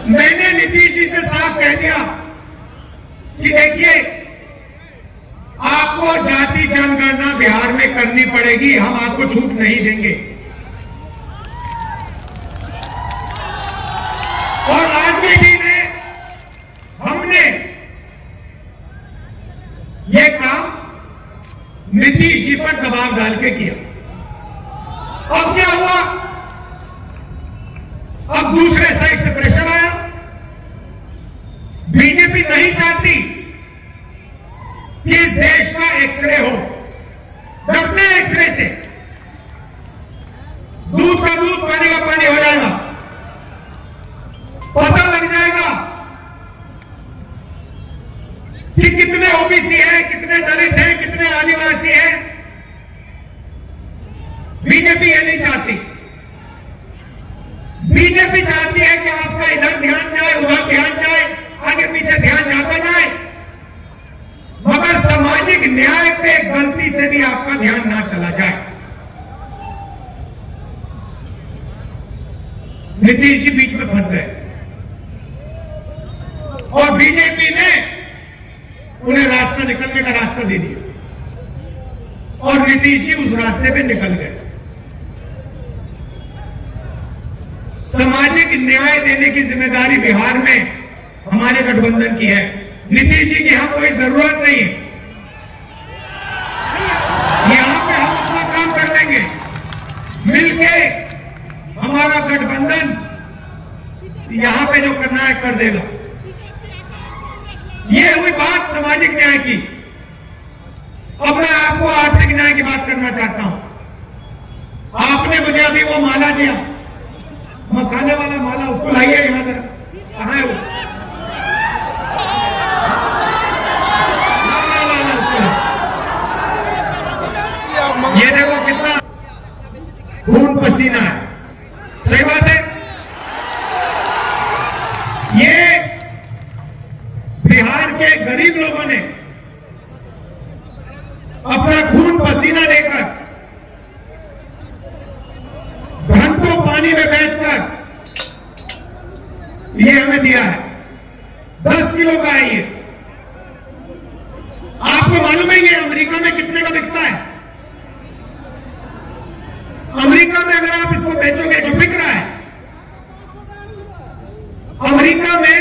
मैंने नीतीश जी से साफ कह दिया कि देखिए, आपको जाति जनगणना बिहार में करनी पड़ेगी, हम आपको छूट नहीं देंगे। और आरजेडी ने, हमने यह काम नीतीश जी पर दबाव डाल के किया। अब क्या हुआ? अब दूसरे साइड से प्रेशर आया। बीजेपी नहीं चाहती कि इस देश का एक्सरे हो, डरते हैं एक्सरे से। दूध का दूध, पानी का पानी हो जाएगा, पता लग जाएगा कि कितने ओबीसी हैं, कितने दलित हैं, कितने आदिवासी हैं। बीजेपी ये नहीं चाहती। बीजेपी चाहती है कि आपका इधर ध्यान जाए, उधर ध्यान जाए, आगे पीछे ध्यान जाता जाए, मगर सामाजिक न्याय पे गलती से भी आपका ध्यान ना चला जाए। नीतीश जी बीच में फंस गए और बीजेपी ने उन्हें रास्ता, निकलने का रास्ता दे दिया और नीतीश जी उस रास्ते पे निकल गए। सामाजिक न्याय देने की जिम्मेदारी बिहार में हमारे गठबंधन की है। नीतीश जी की यहां कोई जरूरत नहीं है। यहां पे हम अपना काम कर लेंगे मिलके। हमारा गठबंधन यहां पे जो करना है कर देगा। ये हुई बात सामाजिक न्याय की। अब मैं आपको आर्थिक न्याय की बात करना चाहता हूं। आपने मुझे अभी वो माला दिया, मखाने वाला माला, उसको लाइए यहां से। कहां है वो? ये देखो कितना खून पसीना है। सही बात है। ये बिहार के गरीब लोगों ने अपना खून पसीना देकर, घंटों पानी में बैठकर ये हमें दिया है। 10 किलो का है ये। आपको मालूम है ये अमेरिका में कितने का बिकता है? अमेरिका में अगर आप इसको बेचोगे, जो बिक रहा है अमेरिका में,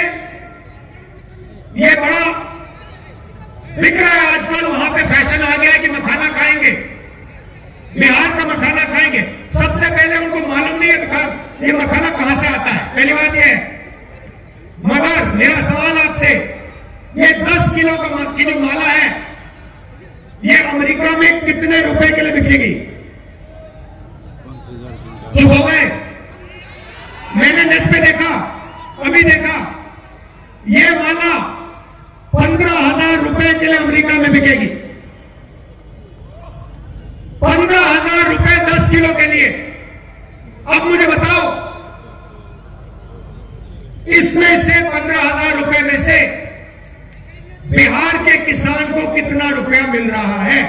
ये बड़ा बिक रहा है आजकल। वहां पे फैशन आ गया है कि मखाना खाएंगे, बिहार का मखाना खाएंगे। सबसे पहले उनको मालूम नहीं है ये मखाना कहां से आता है, पहली बात ये है। मगर मेरा सवाल आपसे, ये 10 किलो की जो माला है, ये अमेरिका में कितने रुपए के लिए बिकेगी? चुप हो गए? मैंने नेट पे देखा, अभी देखा, ये माला 15,000 रुपए के लिए अमेरिका में बिकेगी। 15,000 रुपए 10 किलो के लिए। अब मुझे बताओ, इसमें से 15,000 रुपए में से बिहार के किसान को कितना रुपया मिल रहा है?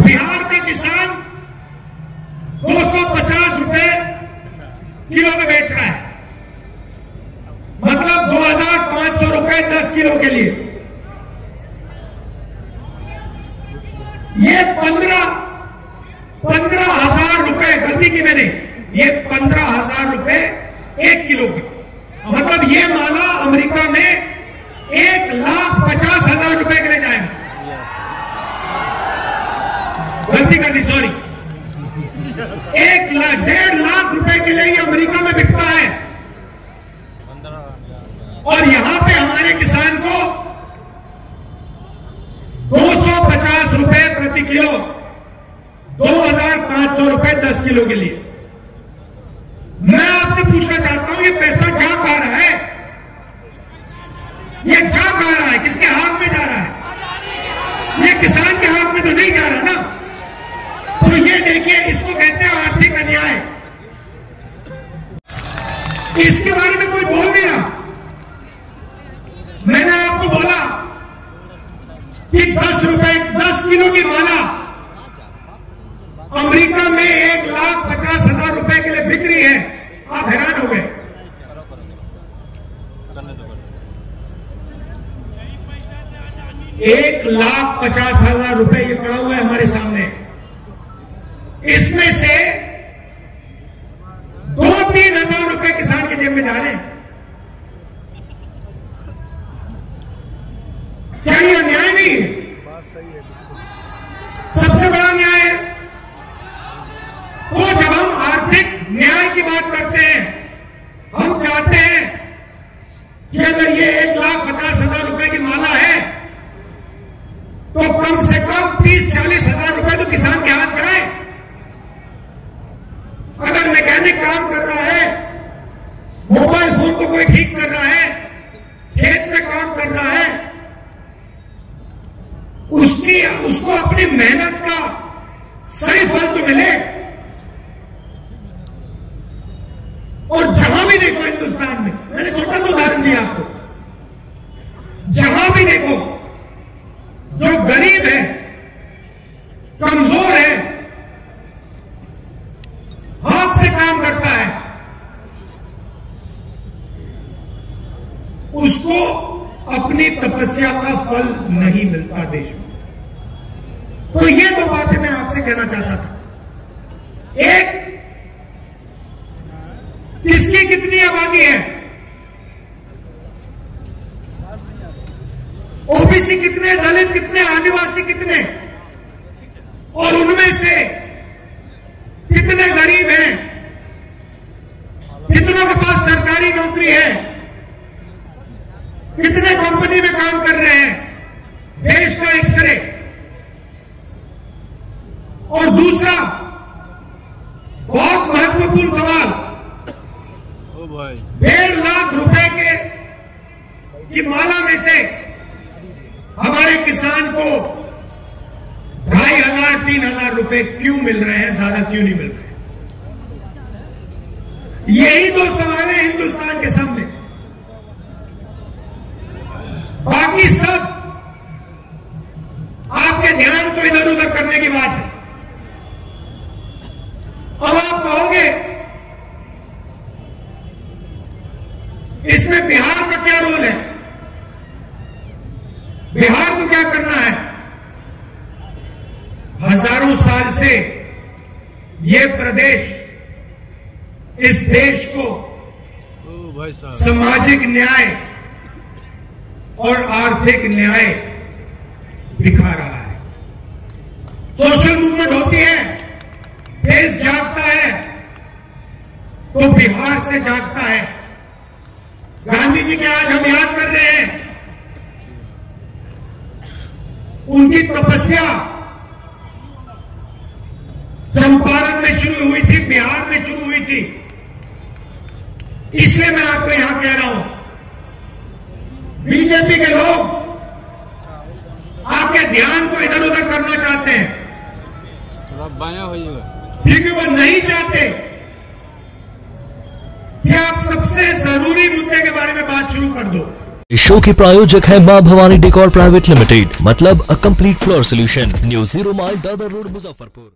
बिहार का किसान 250 रुपए किलो में बेच रहा है, मतलब 2,500 रुपए 10 किलो के लिए। ये 15,000 रुपए, गलती की मैंने, ये 15,000 रुपए 1 किलो का, मतलब ये माला अमेरिका में 1,50,000 रुपए के लिए जाएगा। गलती कर दी, सॉरी। 1,50,000 लाख रुपए के लिए ये अमेरिका में बिकता है और यहां पे हमारे किसान को 250 रुपए प्रति किलो, 2,500 रुपए 10 किलो के लिए। मैं आपसे पूछना चाहता हूं, ये पैसा जा कहां रहा है? ये जा कहां रहा है? किसके हाथ में जा रहा है? ये किसान के हाथ में तो नहीं जा रहा ना। तो ये देखिए, इसको कहते हैं आर्थिक अन्याय। इसके बारे में कोई बोल नहीं रहा। मैंने आपको बोला कि 10 किलो की माला अमेरिका में 1,50,000 रुपए के लिए बिक रही है। आप हैरान हो गए। 1,50,000 रुपए ये पड़ा हुआ है हमारे सामने। इसमें से 2-3 हजार रुपए किसान के जेब में जा रहे हैं। क्या ये अन्याय नहीं है? बात सही है, सबसे बड़ा न्याय है। तो जब हम आर्थिक न्याय की बात करते हैं, हम चाहते हैं कि अगर ये 1,50,000 रुपए की माला है तो कम से कम 30-40 हजार रुपए तो किसान के हाथ जाए। अगर मैकेनिक काम कर रहा है, मोबाइल फोन को कोई ठीक कर रहा है, खेत में काम कर रहा है, उसको अपनी मेहनत का सही फल तो मिले। और जहां भी देखो हिंदुस्तान में, मैंने छोटा सा उदाहरण दिया आपको, जहां भी देखो जो गरीब है, कमजोर है, हाथ से काम करता है, उसको अपनी तपस्या का फल नहीं मिलता देश में। तो ये दो बातें मैं आपसे कहना चाहता था। एक, किसकी कितनी आबादी है, ओबीसी कितने, दलित कितने, आदिवासी कितने, और उनमें से कितने गरीब हैं, कितनों के पास सरकारी नौकरी है, कितने कंपनी में काम कर रहे हैं, देश का एक्सरे। और दूसरा बहुत महत्वपूर्ण सवाल, 1.5 लाख रुपए की माला में से हमारे किसान को 2,500-3,000 रुपए क्यों मिल रहे हैं, ज्यादा क्यों नहीं मिल रहे? यही दो सवाल है हिंदुस्तान के सामने। बाकी सब आपके ध्यान को इधर उधर करने की बात है। अब आप कहोगे इसमें बिहार का क्या रोल है, बिहार को क्या करना है? हजारों साल से ये प्रदेश इस देश को सामाजिक न्याय और आर्थिक न्याय दिखा रहा है। सोशल मूवमेंट होती है, देश जागता है तो बिहार से जागता है। गांधी जी के आज हम याद कर रहे हैं, उनकी तपस्या चंपारण में शुरू हुई थी, बिहार में शुरू हुई थी। इसलिए मैं आपको यहां कह रहा हूं, बीजेपी के लोग आपके ध्यान को इधर उधर करना चाहते हैं, क्योंकि वो नहीं चाहते कि आप सबसे जरूरी मुद्दे के बारे में बात शुरू कर दो। इस शो के प्रायोजक है मां भवानी डेकोर प्राइवेट लिमिटेड, मतलब a complete floor solution, new 0 mile Dadar road, Muzaffarpur.